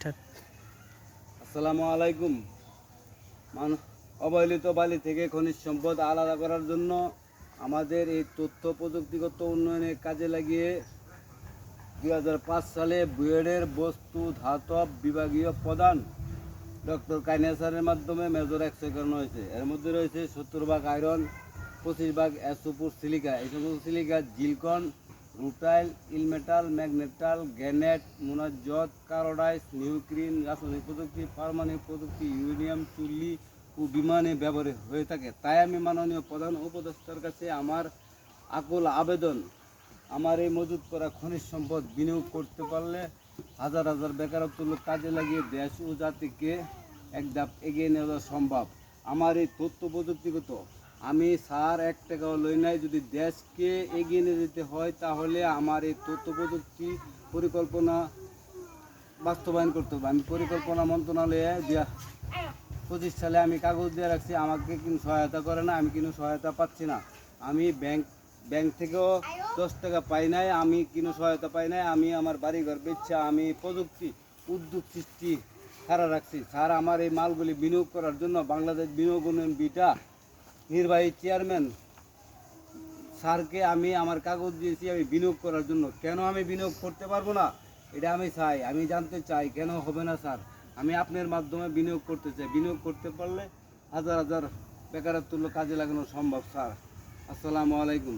Start. আসসালামু আলাইকুম। অবহেলিত বালি থেকে খনিজ সম্পদ আলাদা করার জন্য আমাদের এই তথ্য প্রযুক্তিগত উন্নয়নের কাজে লাগিয়ে 2005 সালে বুয়েটের বস্তু ধাতব বিভাগীয় প্রধান ডক্টর কাইনেসারের মাধ্যমে মেজর এক্সরে করানো হয়েছে। এর মধ্যে রয়েছে 70 ভাগ আয়রন, 25 ভাগ অ্যাসোপুর সিলিকা। এই সমস্ত silica zircon, rutile, ilmenite, magnetite, garnet, monazite, কার্বোডাইস, নিউক্লিন, রাসায়নিক প্রযুক্তি, পারমাণবিক প্রযুক্তি, ইউরেনিয়াম, চুল্লি ও বিমানে ব্যবহার হয়ে থাকে। তাই আমি মাননীয় প্রধান উপদেষ্টার কাছে আমার আকুল আবেদন, আমার এই মজুত করা খনিজ সম্পদ বিনিয়োগ করতে পারলে হাজার হাজার বেকারত্ব লোক কাজে লাগিয়ে দেশ ও জাতিকে এক ধাপ এগিয়ে নেওয়া সম্ভব। আমার এই তথ্য প্রযুক্তিগত আমি স্যার 1 টাকাও লই নাই। যদি দেশকে এগিয়ে নিয়ে যেতে হয় তাহলে আমার এই তথ্য প্রযুক্তি পরিকল্পনা বাস্তবায়ন করতে হবে। আমি পরিকল্পনা মন্ত্রণালয়ে 2025 সালে আমি কাগজ দিয়ে রাখছি, আমাকে কিন্তু সহায়তা করে না, আমি কিন্তু সহায়তা পাচ্ছি না। আমি ব্যাংক থেকেও 10 টাকা পাই নাই, আমি কোনো সহায়তা পাই নাই। আমি আমার বাড়িঘর বেচে আমি প্রযুক্তি উদ্যোগ সৃষ্টি খাড়া রাখছি। স্যার, আমার এই মালগুলি বিনিয়োগ করার জন্য বাংলাদেশ বিনিয়োগ উন্নয়ন বিটা নির্বাহী চেয়ারম্যান স্যারকে আমি আমার কাগজ দিয়েছি আমি বিনিয়োগ করার জন্য। কেন আমি বিনিয়োগ করতে পারবো না এটা আমি চাই, আমি জানতে চাই কেন হবে না স্যার। আমি আপনার মাধ্যমে বিনিয়োগ করতে চাই। বিনিয়োগ করতে পারলে হাজার হাজার বেকারত্ব কাজে লাগানো সম্ভব স্যার। আসসালামু আলাইকুম।